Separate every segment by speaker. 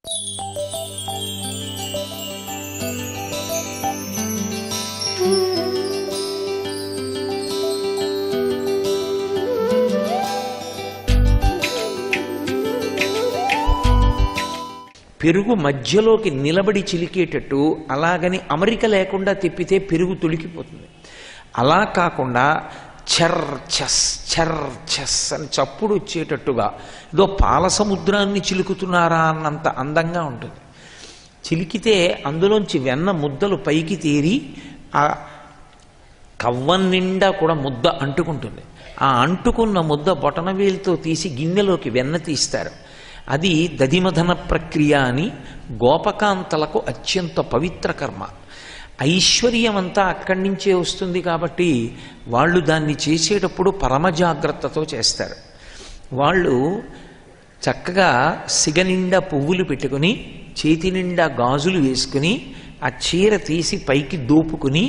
Speaker 1: పెరుగు మధ్యలోకి నిలబడి చిలికేటట్టు, అలాగని అమరిక లేకుండా తిప్పితే పెరుగు తొలికిపోతుంది. అలా కాకుండా ఛర్ ఛస్ అని చప్పుడు వచ్చేటట్టుగా ఏదో పాల సముద్రాన్ని చిలుకుతున్నారా అన్నంత అందంగా ఉంటుంది. చిలికితే అందులోంచి వెన్న ముద్దలు పైకి తేరి ఆ కవ్వం నిండా కూడా ముద్ద అంటుకుంటుంది. ఆ అంటుకున్న ముద్ద బొటనవేలుతో తీసి గిన్నెలోకి వెన్న తీస్తారు. అది దధిమథన ప్రక్రియ అని గోపకాంతలకు అత్యంత పవిత్ర కర్మ. ఐశ్వర్యం అంతా అక్కడి నుంచే వస్తుంది కాబట్టి వాళ్ళు దాన్ని చేసేటప్పుడు పరమ జాగ్రత్తతో చేస్తారు. వాళ్ళు చక్కగా సిగ నిండా పువ్వులు పెట్టుకుని, చేతి నిండా గాజులు వేసుకుని, ఆ చీర తీసి పైకి దోపుకుని,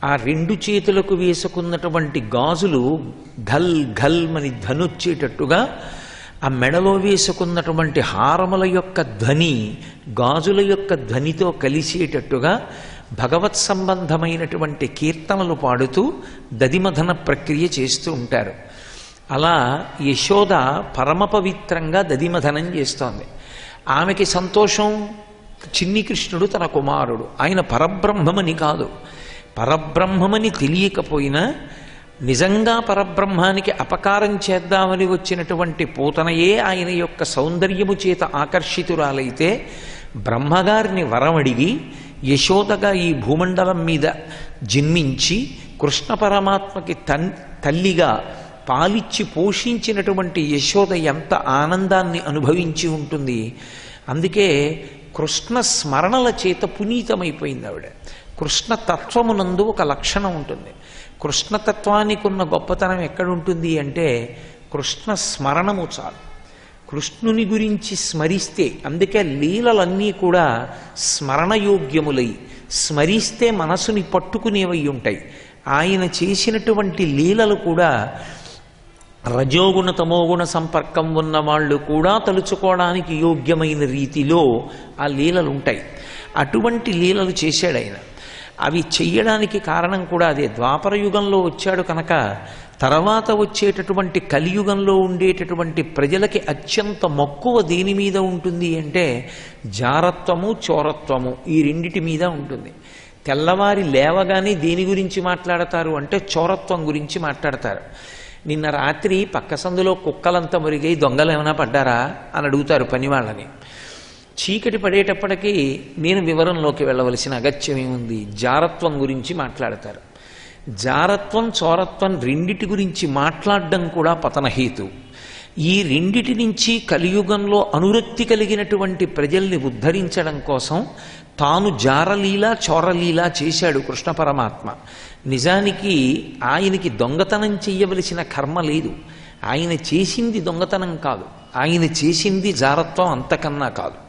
Speaker 1: ఆ రెండు చేతులకు వేసుకున్నటువంటి గాజులు ఘల్ ఘల్ మని ధ్వనొచ్చేటట్టుగా, ఆ మెడలో వేసుకున్నటువంటి హారముల యొక్క ధ్వని గాజుల యొక్క ధ్వనితో కలిసేటట్టుగా భగవత్ సంబంధమైనటువంటి కీర్తనలు పాడుతూ దధిమథన ప్రక్రియ చేస్తూ ఉంటారు. అలా యశోద పరమ పవిత్రంగా దధిమథనం చేస్తోంది. ఆమెకి సంతోషం. చిన్ని కృష్ణుడు తన కుమారుడు, ఆయన పరబ్రహ్మమని కాదు. పరబ్రహ్మమని తెలియకపోయినా నిజంగా పరబ్రహ్మానికి అపకారం చేద్దామని వచ్చినటువంటి పూతనయే ఆయన యొక్క సౌందర్యము చేత ఆకర్షితురాలైతే బ్రహ్మగారిని వరమడిగి యశోదగా ఈ భూమండలం మీద జన్మించి కృష్ణ పరమాత్మకి తల్లిగా పాలిచ్చి పోషించినటువంటి యశోద ఎంత ఆనందాన్ని అనుభవించి ఉంటుంది. అందుకే కృష్ణ స్మరణల చేత పునీతమైపోయింది ఆవిడ. కృష్ణ తత్వమునందు ఒక లక్షణం ఉంటుంది. కృష్ణతత్వానికి ఉన్న గొప్పతనం ఎక్కడుంటుంది అంటే కృష్ణ స్మరణము చాలు. కృష్ణుని గురించి స్మరిస్తే, అందుకే లీలలన్నీ కూడా స్మరణయోగ్యములై స్మరిస్తే మనసుని పట్టుకునేవై ఉంటాయి. ఆయన చేసినటువంటి లీలలు కూడా రజోగుణ తమోగుణ సంపర్కం ఉన్న వాళ్ళు కూడా తలుచుకోవడానికి యోగ్యమైన రీతిలో ఆ లీలలు ఉంటాయి. అటువంటి లీలలు చేశాడు ఆయన. అవి చెయ్యడానికి కారణం కూడా అదే. ద్వాపర యుగంలో వచ్చాడు కనుక తర్వాత వచ్చేటటువంటి కలియుగంలో ఉండేటటువంటి ప్రజలకి అత్యంత మక్కువ దేని మీద ఉంటుంది అంటే జారత్వము, చోరత్వము, ఈ రెండిటి మీద ఉంటుంది. తెల్లవారి లేవగానే దేని గురించి మాట్లాడతారు అంటే చోరత్వం గురించి మాట్లాడతారు. నిన్న రాత్రి పక్క సందులో కుక్కలంతా మురిగై దొంగలు ఏమైనా పడ్డారా అని అడుగుతారు పని వాళ్ళని. చీకటి పడేటప్పటికీ నేను వివరంలోకి వెళ్ళవలసిన అగత్యమేముంది, జారత్వం గురించి మాట్లాడతారు. జారత్వం, చోరత్వం రెండిటి గురించి మాట్లాడడం కూడా పతనహేతు. ఈ రెండిటి నుంచి కలియుగంలో అనురక్తి కలిగినటువంటి ప్రజల్ని ఉద్ధరించడం కోసం తాను జారలీల, చోరలీల చేశాడు కృష్ణ పరమాత్మ. నిజానికి ఆయనకి దొంగతనం చెయ్యవలసిన కర్మ లేదు. ఆయన చేసింది దొంగతనం కాదు, ఆయన చేసింది జారత్వం అంతకన్నా కాదు.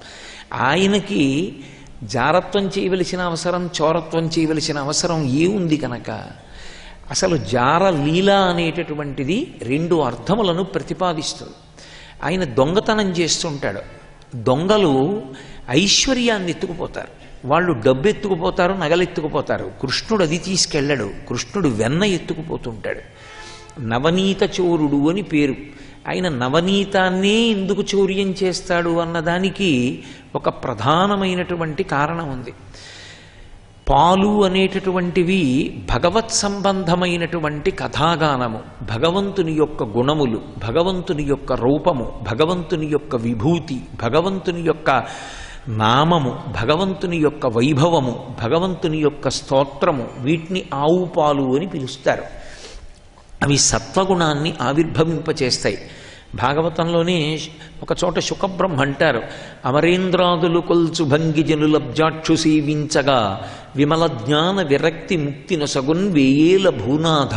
Speaker 1: ఆయనకి జారత్వం చేయవలసిన అవసరం, చోరత్వం చేయవలసిన అవసరం ఏముంది కనుక అసలు జారలీల అనేటటువంటిది రెండు అర్థములను ప్రతిపాదిస్తుంది. ఆయన దొంగతనం చేస్తుంటాడు. దొంగలు ఐశ్వర్యాన్ని ఎత్తుకుపోతారు, వాళ్ళు డబ్బు ఎత్తుకుపోతారు, నగలెత్తుకుపోతారు. కృష్ణుడు అది తీసుకెళ్ళాడు. కృష్ణుడు వెన్న ఎత్తుకుపోతుంటాడు. నవనీత చోరుడు అని పేరు. ఆయన నవనీతాన్నే ఎందుకు చౌర్యం చేస్తాడు అన్నదానికి ఒక ప్రధానమైనటువంటి కారణం ఉంది. పాలు అనేటటువంటివి భగవత్ సంబంధమైనటువంటి కథాగానము. భగవంతుని యొక్క గుణములు, భగవంతుని యొక్క రూపము, భగవంతుని యొక్క విభూతి, భగవంతుని యొక్క నామము, భగవంతుని యొక్క వైభవము, భగవంతుని యొక్క స్తోత్రము, వీటిని ఆవు పాలు అని పిలుస్తారు. అవి సత్వగుణాన్ని ఆవిర్భవింపచేస్తాయి. భాగవతంలోనే ఒక చోట శుకబ్రహ్మ అంటారు, అమరేంద్రాదులు కొల్చు భంగిజను లబ్జాక్షు సేవించగా విమల జ్ఞాన విరక్తి ముక్తి నొసగున్ వేయేల భూనాథ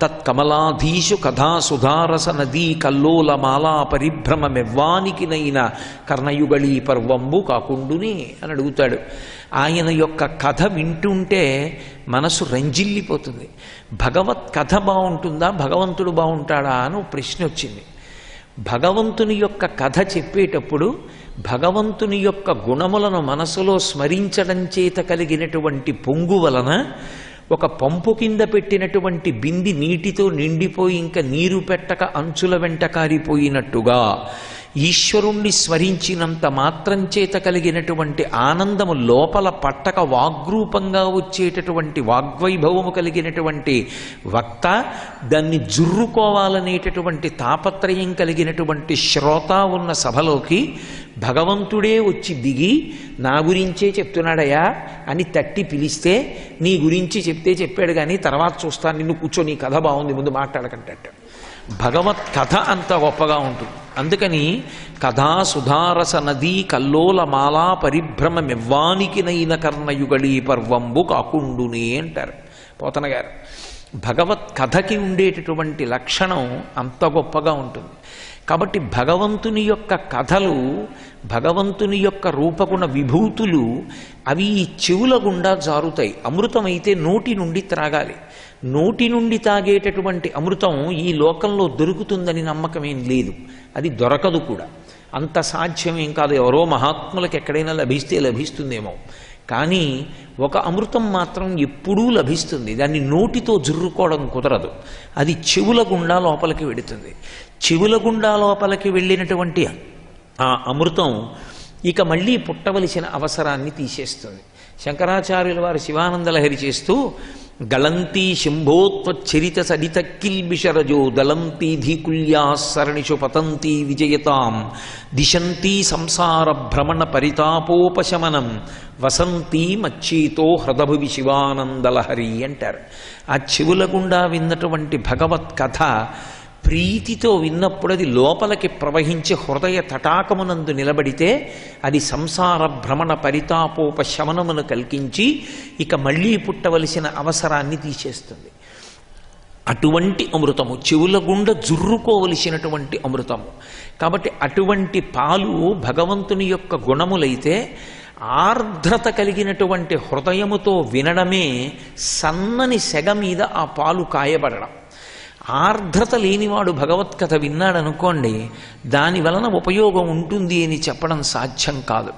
Speaker 1: తత్కమలాధీషు కథా సుధారస నదీ కల్లోల మాలా పరిభ్రమమెవ్వానికినైన కర్ణయుగళీ పర్వంబు కాకుండునే అని అడుగుతాడు. ఆయన యొక్క కథ వింటుంటే మనసు రంజిల్లిపోతుంది. భగవత్ కథ బాగుంటుందా, భగవంతుడు బాగుంటాడా అని ప్రశ్న వచ్చింది. భగవంతుని యొక్క కథ చెప్పేటప్పుడు భగవంతుని యొక్క గుణములను మనసులో స్మరించడం చేత కలిగినటువంటి పొంగు వలన ఒక పంపు కింద పెట్టినటువంటి బింది నీటితో నిండిపోయి ఇంకా నీరు పెట్టక అంచుల వెంట కారిపోయినట్టుగా ఈశ్వరుణ్ణి స్మరించినంత మాత్రం చేత కలిగినటువంటి ఆనందము లోపల పట్టక వాగ్రూపంగా వచ్చేటటువంటి వాగ్వైభవము కలిగినటువంటి వక్త, దాన్ని జుర్రుకోవాలనేటటువంటి తాపత్రయం కలిగినటువంటి శ్రోత ఉన్న సభలోకి భగవంతుడే వచ్చి దిగి నా గురించే చెప్తున్నాడయా అని తట్టి పిలిస్తే, నీ గురించి చెప్తే చెప్పాడు కానీ తర్వాత చూస్తాను, నిన్ను కూర్చో, నీ కథ బాగుంది, ముందు మాట్లాడకంటే. భగవత్ కథ అంత గొప్పగా ఉంటుంది. అందుకని కథా సుధారస నదీ కల్లోల మాలా పరిభ్రమమివ్వానికి నైన కర్ణయుగళీ పర్వంబు కాకుండునే అంటారు పోతన గారు. భగవత్ కథకి ఉండేటటువంటి లక్షణం అంత గొప్పగా ఉంటుంది. కాబట్టి భగవంతుని యొక్క కథలు, భగవంతుని యొక్క రూపగుణ విభూతులు అవి ఈ చెవుల గుండా జారుతాయి. అమృతమైతే నోటి నుండి త్రాగాలి. నోటి నుండి తాగేటటువంటి అమృతం ఈ లోకంలో దొరుకుతుందని నమ్మకమేం లేదు, అది దొరకదు కూడా, అంత సాధ్యమేం కాదు. ఎవరో మహాత్ములకు ఎక్కడైనా లభిస్తే లభిస్తుందేమో, కానీ ఒక అమృతం మాత్రం ఎప్పుడూ లభిస్తుంది. దాన్ని నోటితో జుర్రుకోవడం కుదరదు, అది చెవుల గుండా లోపలికి వెడుతుంది. చెవుల గుండా లోపలికి వెళ్ళినటువంటి ఆ అమృతం ఇక మళ్ళీ పుట్టవలసిన అవసరాన్ని తీసేస్తుంది. శంకరాచార్యుల వారు శివానందలహరి చేస్తూ గళంతీ శంభోత్వచ్చరిత సడిత కిల్బిషరజో దళంతీ ధీకుల్యా సరణిషు పతంతీ విజయతాం దిశంతీ సంసార భ్రమణ పరితాపోపశమనం వసంతీ మచ్చీతో హృదభువి శివానందలహరి అంటారు. ఆ చెవుల గుండా విన్నటువంటి భగవత్ కథ ప్రీతితో విన్నప్పుడు అది లోపలికి ప్రవహించి హృదయ తటాకమునందు నిలబడితే అది సంసార భ్రమణ పరితాపోపశమనమును కల్పించి ఇక మళ్ళీ పుట్టవలసిన అవసరాన్ని తీసేస్తుంది. అటువంటి అమృతము, చెవుల గుండా జుర్రుకోవలసినటువంటి అమృతము. కాబట్టి అటువంటి పాలు భగవంతుని యొక్క గుణములైతే ఆర్ద్రత కలిగినటువంటి హృదయముతో వినడమే సన్నని సెగ మీద ఆ పాలు కాయబడడం. ఆర్ద్రత లేనివాడు భగవత్కథ విన్నాడనుకోండి, దాని వలన ఉపయోగం ఉంటుంది అని చెప్పడం సాధ్యం కాదు.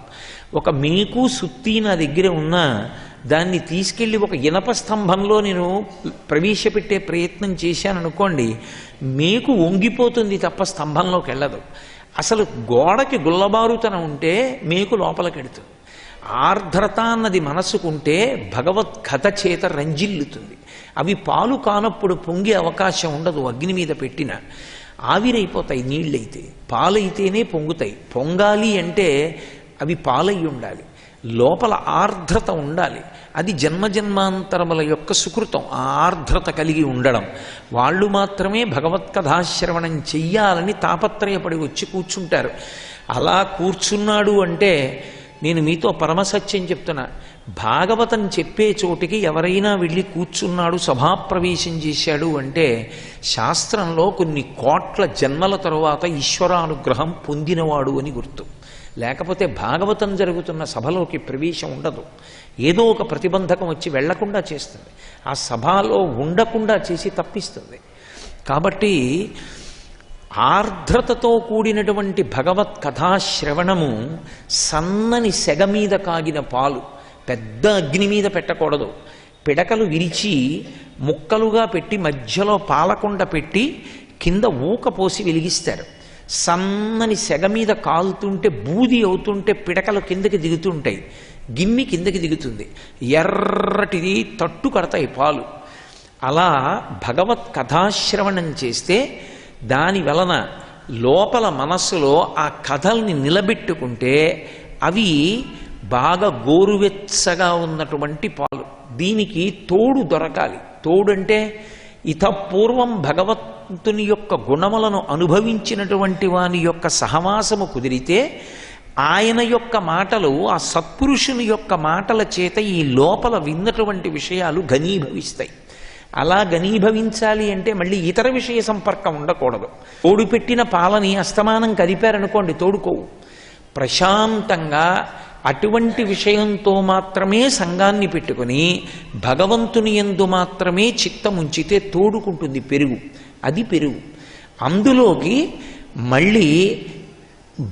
Speaker 1: ఒక మేకు సుత్తి నా దగ్గర ఉన్నా దాన్ని తీసుకెళ్ళి ఒక ఇనప స్తంభంలో నేను ప్రవేశపెట్టే ప్రయత్నం చేశాననుకోండి, మేకు వంగిపోతుంది తప్ప స్తంభంలోకి వెళ్ళదు. అసలు గోడకి గుల్లబారుతనం ఉంటే మేకు లోపలికెడుతుంది. ఆర్ద్రత అన్నది మనసుకుంటే భగవత్ కథ చేత రంజిల్లుతుంది. అవి పాలు కానప్పుడు పొంగే అవకాశం ఉండదు. అగ్ని మీద పెట్టిన ఆవిరైపోతాయి. నీళ్ళైతే పాలైతేనే పొంగుతాయి. పొంగాలి అంటే అవి పాలై ఉండాలి, లోపల ఆర్ద్రత ఉండాలి. అది జన్మజన్మాంతరముల యొక్క సుకృతం, ఆ ఆర్ద్రత కలిగి ఉండడం. వాళ్ళు మాత్రమే భగవత్కథాశ్రవణం చెయ్యాలని తాపత్రయపడి వచ్చి కూర్చుంటారు. అలా కూర్చున్నాడు అంటే నేను మీతో పరమసత్యం చెప్తున్నా, భాగవతం చెప్పే చోటికి ఎవరైనా వెళ్ళి కూర్చున్నాడు, సభాప్రవేశం చేశాడు అంటే శాస్త్రంలో కొన్ని కోట్ల జన్మల తరువాత ఈశ్వరానుగ్రహం పొందినవాడు అని గుర్తు. లేకపోతే భాగవతం జరుగుతున్న సభలోకి ప్రవేశం ఉండదు. ఏదో ఒక ప్రతిబంధకం వచ్చి వెళ్లకుండా చేస్తుంది, ఆ సభలో ఉండకుండా చేసి తప్పిస్తుంది. కాబట్టి ఆర్ద్రతతో కూడినటువంటి భగవత్ కథాశ్రవణము సన్నని సెగ మీద కాగిన పాలు, పెద్ద అగ్ని మీద పెట్టకూడదు. పిడకలు విరిచి ముక్కలుగా పెట్టి మధ్యలో పాలకొండ పెట్టి కింద ఊక పోసి వెలిగిస్తారు. సన్నని సెగ మీద కాలుతుంటే బూది అవుతుంటే పిడకలు కిందకి దిగుతుంటాయి, గిమ్మి కిందకి దిగుతుంది, ఎర్రటిది తట్టు కడతాయి పాలు. అలా భగవత్ కథాశ్రవణం చేస్తే దాని వలన లోపల మనస్సులో ఆ కథల్ని నిలబెట్టుకుంటే అవి బాగా గోరువెచ్చగా ఉన్నటువంటి పాలు. దీనికి తోడు దొరకాలి. తోడంటే ఇతపూర్వం భగవంతుని యొక్క గుణములను అనుభవించినటువంటి వాని యొక్క సహవాసము కుదిరితే ఆయన యొక్క మాటలు, ఆ సత్పురుషుని యొక్క మాటల చేత ఈ లోపల విన్నటువంటి విషయాలు ఘనీభవిస్తాయి. అలా ఘనీభవించాలి అంటే మళ్ళీ ఇతర విషయ సంపర్కం ఉండకూడదు. తోడు పెట్టిన పాలని అస్తమానం కదిపారనుకోండి, తోడుకోవు. ప్రశాంతంగా అటువంటి విషయంతో మాత్రమే సంఘాన్ని పెట్టుకుని భగవంతుని యందు మాత్రమే చిత్తముంచితే తోడుకుంటుంది పెరుగు. అది పెరుగు. అందులోకి మళ్ళీ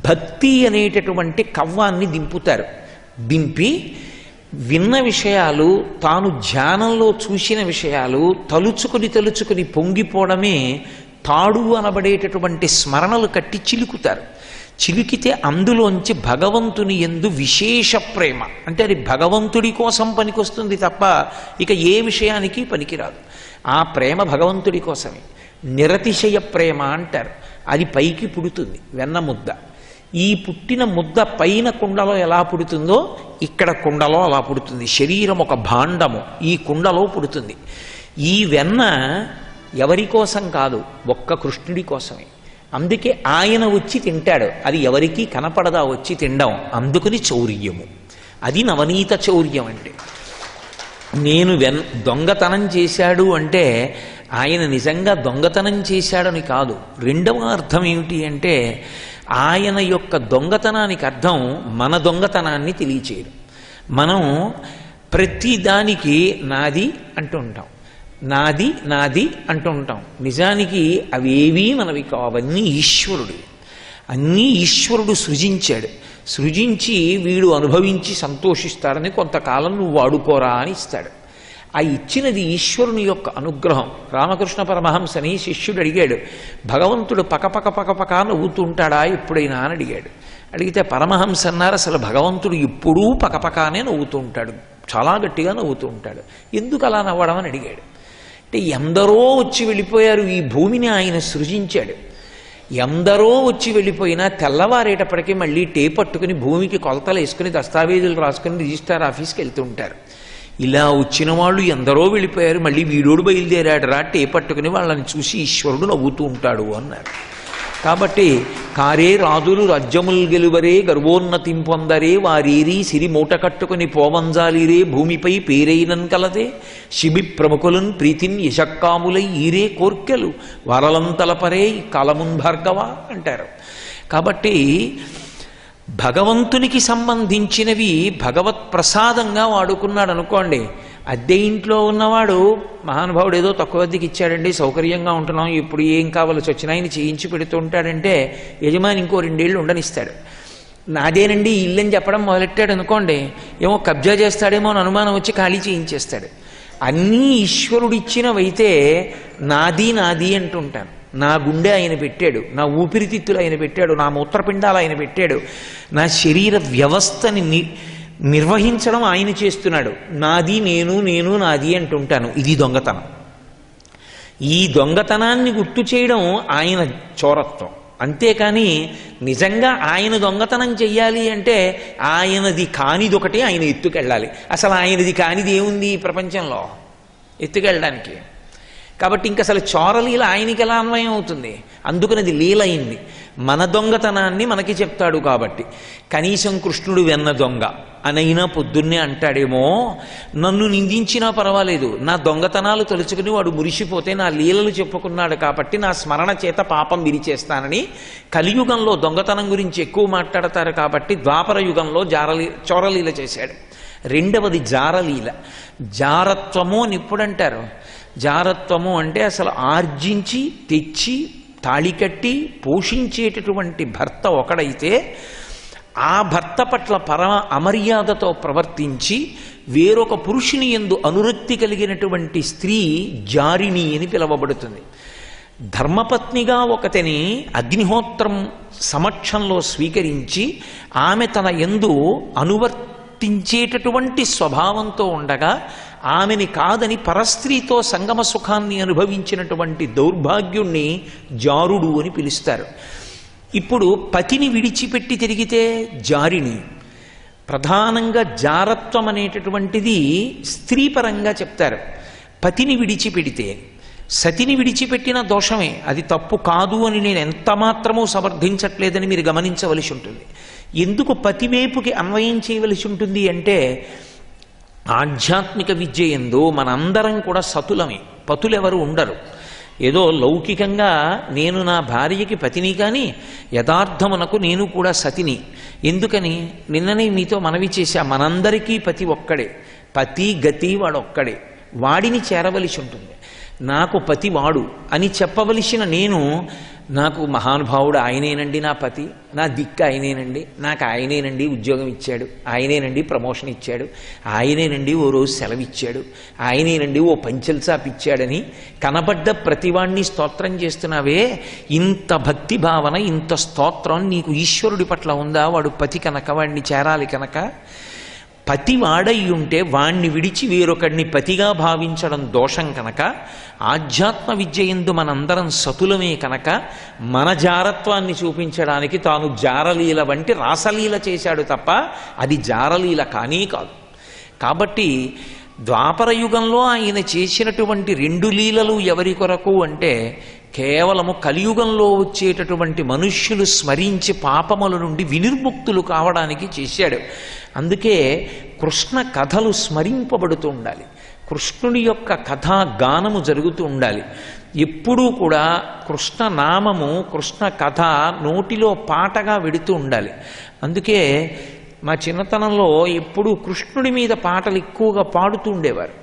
Speaker 1: భక్తి అనేటటువంటి కవ్వాన్ని దింపుతారు. దింపి విన్న విషయాలు, తాను ధ్యానంలో చూసిన విషయాలు తలుచుకుని పొంగిపోవడమే తాడు అనబడేటటువంటి స్మరణలు కట్టి చిలుకుతారు. చిలికితే అందులోంచి భగవంతుని యందు విశేష ప్రేమ, అంటే అది భగవంతుడి కోసం పనికొస్తుంది తప్ప ఇక ఏ విషయానికి పనికిరాదు. ఆ ప్రేమ భగవంతుడి కోసమే. నిరతిశయ ప్రేమ అంటారు. అది పైకి పుడుతుంది వెన్న ముద్ద. ఈ పుట్టిన ముద్ద పైన కుండలో ఎలా పుడుతుందో ఇక్కడ కుండలో అలా పుడుతుంది. శరీరం ఒక భాండము, ఈ కుండలో పుడుతుంది. ఈ వెన్న ఎవరి కోసం కాదు, ఒక్క కృష్ణుడి కోసమే. అందుకే ఆయన వచ్చి తింటాడు. అది ఎవరికీ కనపడదా వచ్చి తినడం, అందుకని చౌర్యము. అది నవనీత చౌర్యం. అంటే నేను దొంగతనం చేశాడు అంటే ఆయన నిజంగా దొంగతనం చేశాడని కాదు. రెండవ అర్థం ఏమిటి అంటే ఆయన యొక్క దొంగతనానికి అర్థం మన దొంగతనాన్ని తెలియచేయడం. మనం ప్రతిదానికి నాది అంటూ ఉంటాం, నాది నాది అంటూ ఉంటాం. నిజానికి అవేవీ మనవి కావు, అవన్నీ ఈశ్వరుడు. అన్నీ ఈశ్వరుడు సృజించాడు. సృజించి వీడు అనుభవించి సంతోషిస్తాడని కొంతకాలం నువ్వు వాడుకోరా అని ఇస్తాడు. ఆ ఇచ్చినది ఈశ్వరుని యొక్క అనుగ్రహం. రామకృష్ణ పరమహంసని శిష్యుడు అడిగాడు, భగవంతుడు పకపక పకపక నవ్వుతూ ఉంటాడా ఎప్పుడైనా అని అడిగాడు. అడిగితే పరమహంస అన్నారు, అసలు భగవంతుడు ఎప్పుడూ పకపకానే నవ్వుతూ ఉంటాడు, చాలా గట్టిగా నవ్వుతూ ఉంటాడు, ఎందుకు అలా నవ్వడం అని అడిగాడు. అంటే ఎందరో వచ్చి వెళ్ళిపోయారు, ఈ భూమిని ఆయన సృజించాడు. ఎందరో వచ్చి వెళ్ళిపోయినా తెల్లవారేటప్పటికీ మళ్ళీ పట్టుకుని భూమికి కొలతలు వేసుకుని దస్తావేజులు రాసుకుని రిజిస్ట్రార్ ఆఫీస్కి వెళ్తూ ఉంటారు. ఇలా వచ్చిన వాళ్ళు ఎందరో వెళ్ళిపోయారు, మళ్ళీ వీడోడు బయలుదేరాడు రా పట్టుకుని వాళ్ళని చూసి ఈశ్వరుడు నవ్వుతూ ఉంటాడు అన్నారు. కాబట్టి కారే రాజులు రాజ్యములు గెలువరే గర్వోన్నతిం పొందరే వారీరి సిరి మూట కట్టుకుని పోవంజాలిరే భూమిపై పేరైనన్ కలదే శిబి ప్రముఖులన్ ప్రీతిన్ యశక్కాములై ఈరే కోర్కెలు వరలంతలపరే కాలమున్ భార్గవ అంటారు. కాబట్టి భగవంతునికి సంబంధించినవి భగవత్ ప్రసాదంగా వాడుకున్నాడు అనుకోండి. అద్దె ఇంట్లో ఉన్నవాడు మహానుభావుడు ఏదో తక్కువ అద్దెకి ఇచ్చాడండి, సౌకర్యంగా ఉంటున్నాం, ఇప్పుడు ఏం కావాల్సి వచ్చినా ఆయన చేయించి పెడుతూ ఉంటాడంటే యజమాని ఇంకో 2 ఏళ్ళు ఉండనిస్తాడు. నాదేనండి ఇల్లు అని చెప్పడం మొదలెట్టాడు అనుకోండి, ఏమో కబ్జా చేస్తాడేమో అని అనుమానం వచ్చి ఖాళీ చేయించేస్తాడు. అన్నీ ఈశ్వరుడిచ్చినవైతే నాది నాది అంటుంటాను. నా గుండె ఆయన పెట్టాడు, నా ఊపిరితిత్తులు ఆయన పెట్టాడు, నా మూత్రపిండాలు ఆయన పెట్టాడు, నా శరీర వ్యవస్థని నిర్వహించడం ఆయన చేస్తున్నాడు. నాది నేను నేను నాది అంటుంటాను. ఇది దొంగతనం. ఈ దొంగతనాన్ని గుర్తు చేయడం ఆయన చోరత్వం. అంతేకాని నిజంగా ఆయన దొంగతనం చెయ్యాలి అంటే ఆయనది కానిదొకటి ఆయన ఎత్తుకెళ్ళాలి. అసలు ఆయనది కానిది ఏముంది ఈ ప్రపంచంలో ఎత్తుకెళ్ళడానికి? కాబట్టి ఇంక అసలు చోరలీల ఆయనకి ఎలా అన్వయం అవుతుంది? అందుకని అది లీలైంది. మన దొంగతనాన్ని మనకి చెప్తాడు కాబట్టి కనీసం కృష్ణుడు వెన్న దొంగ అనైనా పొద్దున్నే అంటాడేమో, నన్ను నిందించినా పర్వాలేదు, నా దొంగతనాలు తలుచుకుని వాడు మురిసిపోతే నా లీలలు చెప్పుకున్నాడు కాబట్టి నా స్మరణ చేత పాపం విరిచేస్తానని. కలియుగంలో దొంగతనం గురించి ఎక్కువ మాట్లాడతారు కాబట్టి ద్వాపర యుగంలో చోరలీల చేశాడు. రెండవది జారలీల. జారత్వము అని ఎప్పుడంటారు? జారత్వము అంటే అసలు ఆర్జించి తెచ్చి తాళికట్టి పోషించేటటువంటి భర్త ఒకడైతే ఆ భర్త పట్ల పరమ అమర్యాదతో ప్రవర్తించి వేరొక పురుషుని యందు అనురక్తి కలిగినటువంటి స్త్రీ జారిణి అని పిలువబడుతుంది. ధర్మపత్నిగా ఒకతిని అగ్నిహోత్రం సమక్షంలో స్వీకరించి ఆమె తన యందు అనువర్తించేటటువంటి స్వభావంతో ఉండగా ఆమెని కాదని పరస్త్రీతో సంగమ సుఖాన్ని అనుభవించినటువంటి దౌర్భాగ్యుణ్ణి జారుడు అని పిలుస్తారు. ఇప్పుడు పతిని విడిచిపెట్టి తిరిగితే జారిణి. ప్రధానంగా జారత్వం అనేటటువంటిది స్త్రీపరంగా చెప్తారు. పతిని విడిచిపెడితే, సతిని విడిచిపెట్టిన దోషమే, అది తప్పు కాదు అని నేను ఎంత మాత్రమూ సమర్థించట్లేదని మీరు గమనించవలసి ఉంటుంది. ఎందుకు పతివైపుకి అన్వయం చేయవలసి ఉంటుంది అంటే ఆధ్యాత్మిక విద్య యందు మనందరం కూడా సతులమే, పతులెవరు ఉండరు. ఏదో లౌకికంగా నేను నా భార్యకి పతిని కానీ యథార్థమునకు నేను కూడా సతిని. ఎందుకని? నిన్ననే మీతో మనవి చేశా, మనందరికీ పతి ఒక్కడే, పతి గతి వాడొక్కడే, వాడిని చేరవలసి ఉంటుంది. నాకు పతి వాడు అని చెప్పవలసిన నేను, నాకు మహానుభావుడు ఆయనేనండి నా పతి, నా దిక్కు ఆయనేనండి, నాకు ఆయనేనండి ఉద్యోగం ఇచ్చాడు, ఆయనేనండి ప్రమోషన్ ఇచ్చాడు, ఆయనేనండి ఓ రోజు సెలవు ఇచ్చాడు, ఆయనేనండి ఓ పంచెల చాప్ ఇచ్చాడని కనబడ్డ ప్రతివాణ్ణి స్తోత్రం చేస్తున్నావే, ఇంత భక్తి భావన, ఇంత స్తోత్రం నీకు ఈశ్వరుడి పట్ల ఉందా? వాడు పతి కనుక, వాడిని చేరాలి కనుక. పతి వాడై ఉంటే వాణ్ణి విడిచి వేరొకడిని పతిగా భావించడం దోషం కనుక, ఆధ్యాత్మ విద్య యందు మనందరం సతులమే కనుక, మన జారత్వాన్ని చూపించడానికి తాను జారలీల వంటి రాసలీల చేశాడు తప్ప అది జారలీల కానీ కాదు. కాబట్టి ద్వాపర యుగంలో ఆయన చేసినటువంటి 2 లీలలు ఎవరి కొరకు అంటే, కేవలము కలియుగంలో వచ్చేటటువంటి మనుష్యులు స్మరించి పాపముల నుండి వినిర్ముక్తులు కావడానికి చేశాడు. అందుకే కృష్ణ కథలు స్మరింపబడుతూ ఉండాలి, కృష్ణుని యొక్క కథా గానము జరుగుతూ ఉండాలి. ఎప్పుడూ కూడా కృష్ణ నామము, కృష్ణ కథ నోటిలో పాటగా వెడుతూ ఉండాలి. అందుకే మా చిన్నతనంలో ఎప్పుడూ కృష్ణుడి మీద పాటలు ఎక్కువగా పాడుతూ ఉండేవారు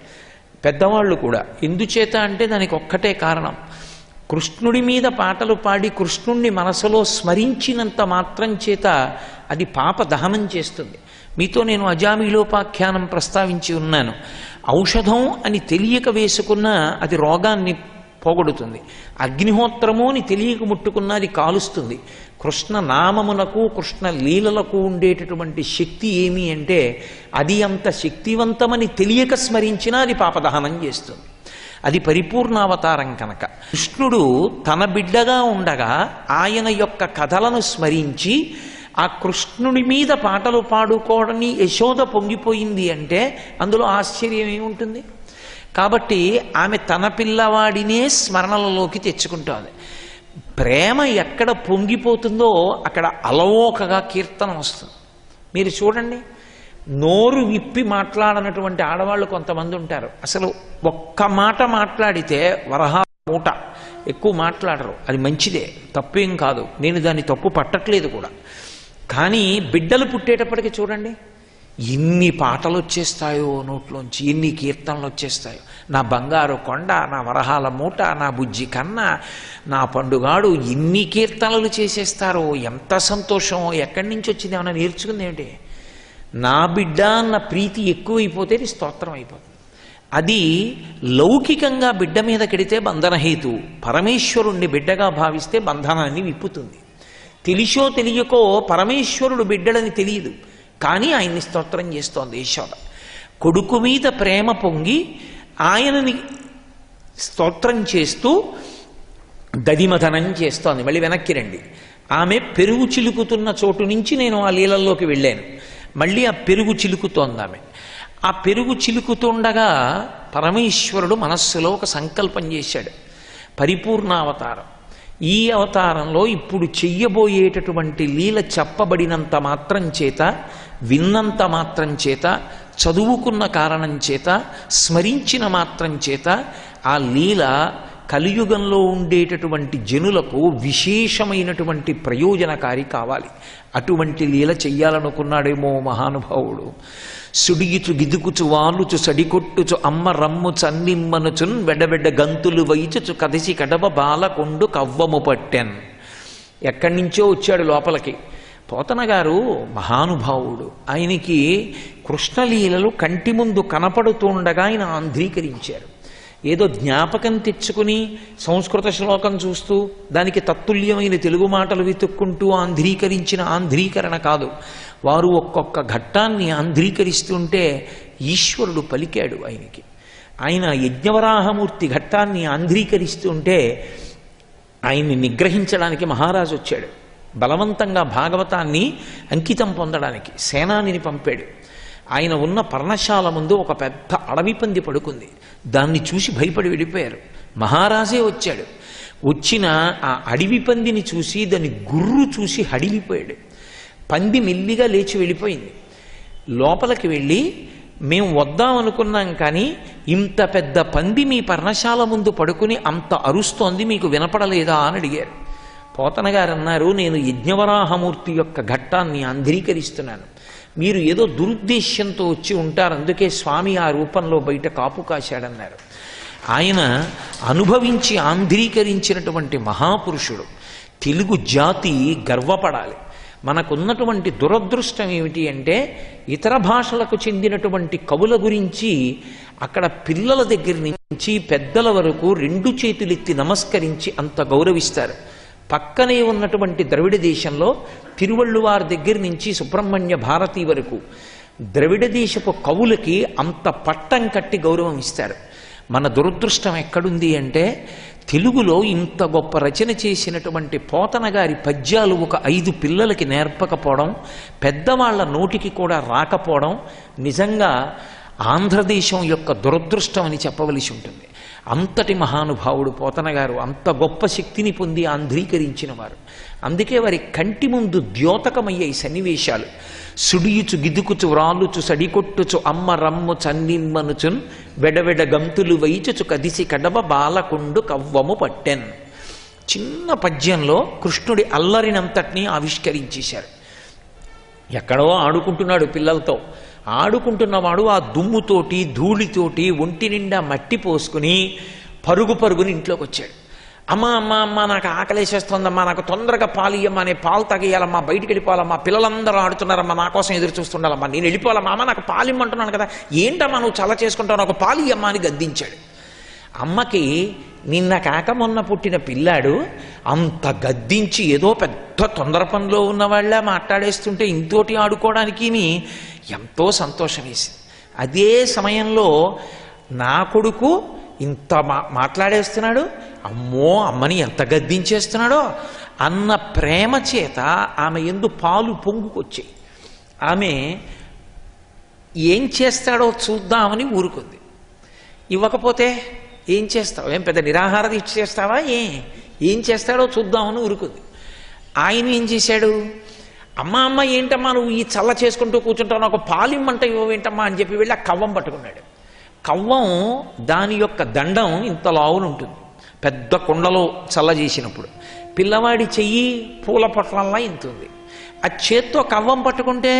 Speaker 1: పెద్దవాళ్ళు కూడా. ఎందుచేత అంటే దానికి ఒక్కటే కారణం, కృష్ణుడి మీద పాటలు పాడి కృష్ణుణ్ణి మనసులో స్మరించినంత మాత్రం చేత అది పాప దహనం చేస్తుంది. మీతో నేను అజామిలోపాఖ్యానం ప్రస్తావించి ఉన్నాను. ఔషధం అని తెలియక వేసుకున్నా అది రోగాన్ని పోగొడుతుంది, అగ్నిహోత్రము అని తెలియక ముట్టుకున్నా అది కాలుస్తుంది. కృష్ణ నామమునకు కృష్ణ లీలలకు ఉండేటటువంటి శక్తి ఏమి అంటే, అది అంత శక్తివంతమని తెలియక స్మరించినా అది పాపదహనం చేస్తుంది. అది పరిపూర్ణావతారం కనుక కృష్ణుడు తన బిడ్డగా ఉండగా ఆయన యొక్క కథలను స్మరించి ఆ కృష్ణుడి మీద పాటలు పాడుకోవడని యశోద పొంగిపోయింది అంటే అందులో ఆశ్చర్యం ఏముంటుంది? కాబట్టి ఆమె తన పిల్లవాడినే స్మరణలలోకి తెచ్చుకుంటుంది. ప్రేమ ఎక్కడ పొంగిపోతుందో అక్కడ అలవోకగా కీర్తనం వస్తుంది. మీరు చూడండి, నోరు విప్పి మాట్లాడనటువంటి ఆడవాళ్ళు కొంతమంది ఉంటారు. అసలు ఒక్క మాట మాట్లాడితే వరహాల మూట, ఎక్కువ మాట్లాడరు. అది మంచిదే, తప్పేం కాదు, నేను దాన్ని తప్పు పట్టట్లేదు కూడా. కానీ బిడ్డలు పుట్టేటప్పటికి చూడండి, ఎన్ని పాటలు వచ్చేస్తాయో నోట్లోంచి, ఎన్ని కీర్తనలు వచ్చేస్తాయో. నా బంగారు కొండ, నా వరహాల మూట, నా బుజ్జి కన్నా, నా పండుగాడు, ఎన్ని కీర్తనలు చేసేస్తారో. ఎంత సంతోషమో! ఎక్కడి నుంచి వచ్చింది? ఏమన్నా నేర్చుకుంది ఏమిటి? నా బిడ్డ అన్న ప్రీతి ఎక్కువైపోతే ఇది స్తోత్రం అయిపోతుంది. అది లౌకికంగా బిడ్డ మీద కెడితే బంధనహేతు, పరమేశ్వరుణ్ణి బిడ్డగా భావిస్తే బంధనాన్ని విప్పుతుంది. తెలిసో తెలియకో పరమేశ్వరుడు బిడ్డలని తెలియదు, కానీ ఆయన్ని స్తోత్రం చేస్తోంది యశోద. కొడుకు మీద ప్రేమ పొంగి ఆయనని స్తోత్రం చేస్తూ దదిమథనం చేస్తోంది. మళ్ళీ వెనక్కి రండి. ఆమె పెరుగు చిలుకుతున్న చోటు నుంచి నేను ఆ లీలల్లోకి వెళ్ళాను. మళ్ళీ ఆ పెరుగు చిలుకుతోంది ఆమె. ఆ పెరుగు చిలుకుతుండగా పరమేశ్వరుడు మనస్సులో ఒక సంకల్పం చేశాడు, పరిపూర్ణావతారం. ఈ అవతారంలో ఇప్పుడు చెయ్యబోయేటటువంటి లీల చెప్పబడినంత మాత్రం చేత, విన్నంత మాత్రం చేత, చదువుకున్న కారణం చేత, స్మరించిన మాత్రం చేత ఆ లీల కలియుగంలో ఉండేటటువంటి జనులకు విశేషమైనటువంటి ప్రయోజనకారి కావాలి. అటువంటి లీల చెయ్యాలనుకున్నాడేమో మహానుభావుడు. సుడిగిచు గిదుకుచు వాలుచు సడికొట్టుచు అమ్మ రమ్ము చన్నిమ్మనుచున్ వెడబెడ్డ గంతులు వైచుచు కదిసి కడవ బాలకొండు కవ్వము పట్టెన్. ఎక్కడి నుంచో వచ్చాడు లోపలికి. పోతన గారు మహానుభావుడు, ఆయనకి కృష్ణలీలలు కంటి ముందు కనపడుతుండగా ఆయన ఆంధ్రీకరించారు. ఏదో జ్ఞాపకం తెచ్చుకుని సంస్కృత శ్లోకం చూస్తూ దానికి తత్తుల్యమైన తెలుగు మాటలు వెతుక్కుంటూ ఆంధ్రీకరించిన ఆంధ్రీకరణ కాదు. వారు ఒక్కొక్క ఘట్టాన్ని ఆంధ్రీకరిస్తుంటే ఈశ్వరుడు పలికాడు ఆయనకి. ఆయన యజ్ఞవరాహమూర్తి ఘట్టాన్ని ఆంధ్రీకరిస్తుంటే ఆయన్ని నిగ్రహించడానికి మహారాజు వచ్చాడు. బలవంతంగా భాగవతాన్ని అంకితం పొందడానికి సేనానిని పంపాడు. ఆయన ఉన్న పర్ణశాల ముందు ఒక పెద్ద అడవి పంది పడుకుంది. దాన్ని చూసి భయపడి వెళ్ళిపోయారు. మహారాజే వచ్చాడు. వచ్చిన ఆ అడవి పందిని చూసి దాని గుర్రు చూసి హడిలిపోయాడు. పంది మెల్లిగా లేచి వెళ్ళిపోయింది. లోపలికి వెళ్ళి, మేము వద్దామనుకున్నాం కానీ ఇంత పెద్ద పంది మీ పర్ణశాల ముందు పడుకుని అంత అరుస్తోంది, మీకు వినపడలేదా అని అడిగారు. పోతన గారు అన్నారు, నేను యజ్ఞవరాహమూర్తి యొక్క ఘట్టాన్ని ఆంధ్రీకరిస్తున్నాను. మీరు ఏదో దురుద్దేశ్యంతో వచ్చి ఉంటారు, అందుకే స్వామి ఆ రూపంలో బయట కాపు కాశాడన్నారు. ఆయన అనుభవించి ఆంధ్రీకరించినటువంటి మహాపురుషుడు. తెలుగు జాతి గర్వపడాలి. మనకున్నటువంటి దురదృష్టం ఏమిటి అంటే ఇతర భాషలకు చెందినటువంటి కవుల గురించి అక్కడ పిల్లల దగ్గర నుంచి పెద్దల వరకు 2 చేతులెత్తి నమస్కరించి అంత గౌరవిస్తారు. పక్కనే ఉన్నటువంటి ద్రవిడ దేశంలో తిరువళ్ళువారి దగ్గర నుంచి సుబ్రహ్మణ్య భారతి వరకు ద్రవిడ దేశపు కవులకి అంత పట్టం కట్టి గౌరవం ఇస్తారు. మన దురదృష్టం ఎక్కడుంది అంటే తెలుగులో ఇంత గొప్ప రచన చేసినటువంటి పోతన గారి పద్యాలు ఒక 5 పిల్లలకి నేర్పకపోవడం, పెద్దవాళ్ల నోటికి కూడా రాకపోవడం నిజంగా ఆంధ్రదేశం యొక్క దురదృష్టం అని చెప్పవలసి ఉంటుంది. అంతటి మహానుభావుడు పోతన గారు, అంత గొప్ప శక్తిని పొంది ఆంధ్రీకరించిన వారు. అందుకే వారి కంటి ముందు ద్యోతకమయ్యాయి సన్నివేశాలు. సుడియుచు గిదుకుచు వ్రాలుచు సడికొట్టుచు అమ్మ రమ్ము చన్నిమ్మనుచున్ వెడవెడ గంతులు వైచుచు కదిసి కడవ బాలకుండు కవ్వము పట్టెన్. చిన్న పద్యంలో కృష్ణుడి అల్లరినంతటినీ ఆవిష్కరించేశారు. ఎక్కడో ఆడుకుంటున్నాడు పిల్లలతో. ఆడుకుంటున్నవాడు ఆ దుమ్ముతోటి ధూళితోటి ఒంటి నిండా మట్టి పోసుకుని పరుగుని ఇంట్లోకి వచ్చాడు. అమ్మ అమ్మ అమ్మ నాకు ఆకలేసేస్తోందమ్మా, నాకు తొందరగా పాలు ఇయ్యమ్మా, నేను పాలు తాగేయాలమ్మా, బయటికి వెళ్ళిపోవాలమ్మా, పిల్లలందరూ ఆడుతున్నారమ్మా, నా కోసం ఎదురు చూస్తుండాలమ్మా, నేను వెళ్ళిపోవాలమ్మా, అమ్మ నాకు పాలు ఇమ్మంటున్నాను కదా, ఏంటమ్మా నువ్వు చల్ల చేసుకుంటావు, నాకు పాలు ఇయ్యమ్మా అని గద్దించాడు. అమ్మకి నిన్న కాక మొన్న పుట్టిన పిల్లాడు అంత గద్దించి ఏదో పెద్ద తొందర పనిలో ఉన్నవాళ్ళ మాట్లాడేస్తుంటే ఇంతోటి ఆడుకోవడానికి ఎంతో సంతోషం వేసింది. అదే సమయంలో నా కొడుకు ఇంత మాట్లాడేస్తున్నాడు, అమ్మో అమ్మని ఎంత గద్దించేస్తున్నాడో అన్న ప్రేమ చేత ఆమె యందు పాలు పొంగుకొచ్చాయి. ఆమె ఏం చేస్తాడో చూద్దామని ఊరుకుంది. ఇవ్వకపోతే ఏం చేస్తావు, ఏం పెద్ద నిరాహార దీక్ష చేస్తావా, ఏం చేస్తాడో చూద్దామని ఊరుకుంది. ఆయన ఏం చేశాడు, అమ్మ అమ్మ ఏంటమ్మా నువ్వు ఈ చల్ల చేసుకుంటూ కూర్చుంటావు, నాకు పాలిమ్మంట ఇవ్వేంటమ్మా అని చెప్పి వెళ్ళి ఆ కవ్వం పట్టుకున్నాడు. కవ్వం దాని యొక్క దండం ఇంత లావును ఉంటుంది. పెద్ద కుండలో చల్ల చేసినప్పుడు పిల్లవాడి చెయ్యి పూల పొట్లంలా ఇంతుంది. ఆ చేత్తో కవ్వం పట్టుకుంటే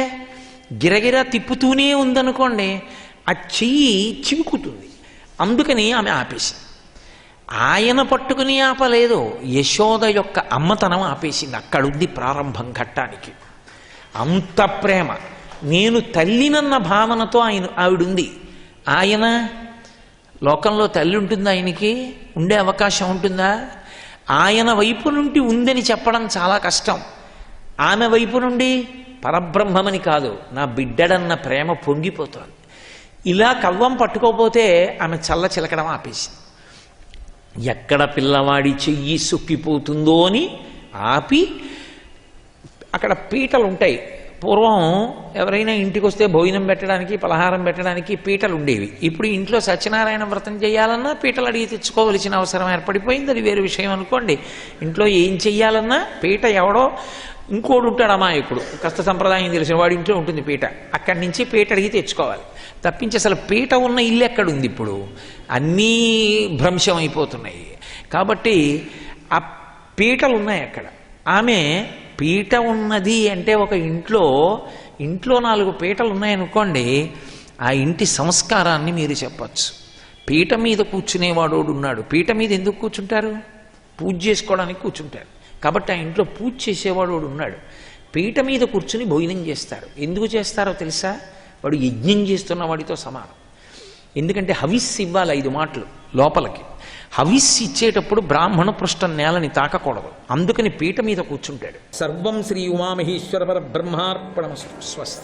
Speaker 1: గిరగిరా తిప్పుతూనే ఉందనుకోండి, ఆ చెయ్యి చివుకుతుంది. అందుకని ఆమె ఆపేసింది. ఆయన పట్టుకుని ఆపలేదు, యశోద యొక్క అమ్మతనం ఆపేసింది. అక్కడుంది ప్రారంభం ఘట్టానికి. అంత ప్రేమ, నేను తల్లినన్న భావనతో ఆవిడుంది. ఆయన లోకంలో తల్లి ఉంటుందా, ఆయనకి ఉండే అవకాశం ఉంటుందా? ఆయన వైపు నుండి ఉందని చెప్పడం చాలా కష్టం. ఆమె వైపు నుండి పరబ్రహ్మమని కాదు, నా బిడ్డడన్న ప్రేమ పొంగిపోతోంది. ఇలా కవ్వం పట్టుకోపోతే ఆమె చల్ల చిలకడం ఆపేసింది. ఎక్కడ పిల్లవాడి చెయ్యి సుక్కిపోతుందో అని ఆపి, అక్కడ పీటలు ఉంటాయి. పూర్వం ఎవరైనా ఇంటికి వస్తే భోజనం పెట్టడానికి పలహారం పెట్టడానికి పీటలు ఉండేవి. ఇప్పుడు ఇంట్లో సత్యనారాయణ వ్రతం చేయాలన్నా పీటలు అడిగి తెచ్చుకోవలసిన అవసరం ఏర్పడిపోయింది. అది వేరే విషయం అనుకోండి. ఇంట్లో ఏం చెయ్యాలన్నా పీట ఎవడో ఇంకోడు ఉంటాడు అమాయకుడు, కాస్త సంప్రదాయం తెలిసిన వాడి ఇంట్లో ఉంటుంది పీట. అక్కడి నుంచి పీట అడిగి తెచ్చుకోవాలి తప్పించి అసలు పీట ఉన్న ఇల్లు ఎక్కడుంది? ఇప్పుడు అన్నీ భ్రంశం అయిపోతున్నాయి. కాబట్టి ఆ పీటలు ఉన్నాయి అక్కడ. ఆమె పీట ఉన్నది అంటే ఒక ఇంట్లో 4 పీటలు ఉన్నాయనుకోండి, ఆ ఇంటి సంస్కారాన్ని మీరు చెప్పచ్చు. పీట మీద కూర్చునేవాడు ఉన్నాడు. పీట మీద ఎందుకు కూర్చుంటారు? పూజ చేసుకోవడానికి కూర్చుంటారు. కాబట్టి ఆ ఇంట్లో పూజ చేసేవాడు ఉన్నాడు. పీట మీద కూర్చుని భోజనం చేస్తారు. ఎందుకు చేస్తారో తెలుసా? వాడు యజ్ఞం చేస్తున్న వాడితో సమానం. ఎందుకంటే హవిస్సు ఇవ్వాలి 5 మాటలు లోపలికి. హవిస్సు ఇచ్చేటప్పుడు బ్రాహ్మణ పృష్ఠం నేలని తాకకూడదు. అందుకని పీట మీద కూర్చుంటాడు. సర్వం శ్రీ ఉమామహేశ్వర పరబ్రహ్మార్పణమస్తు. స్వస్తి.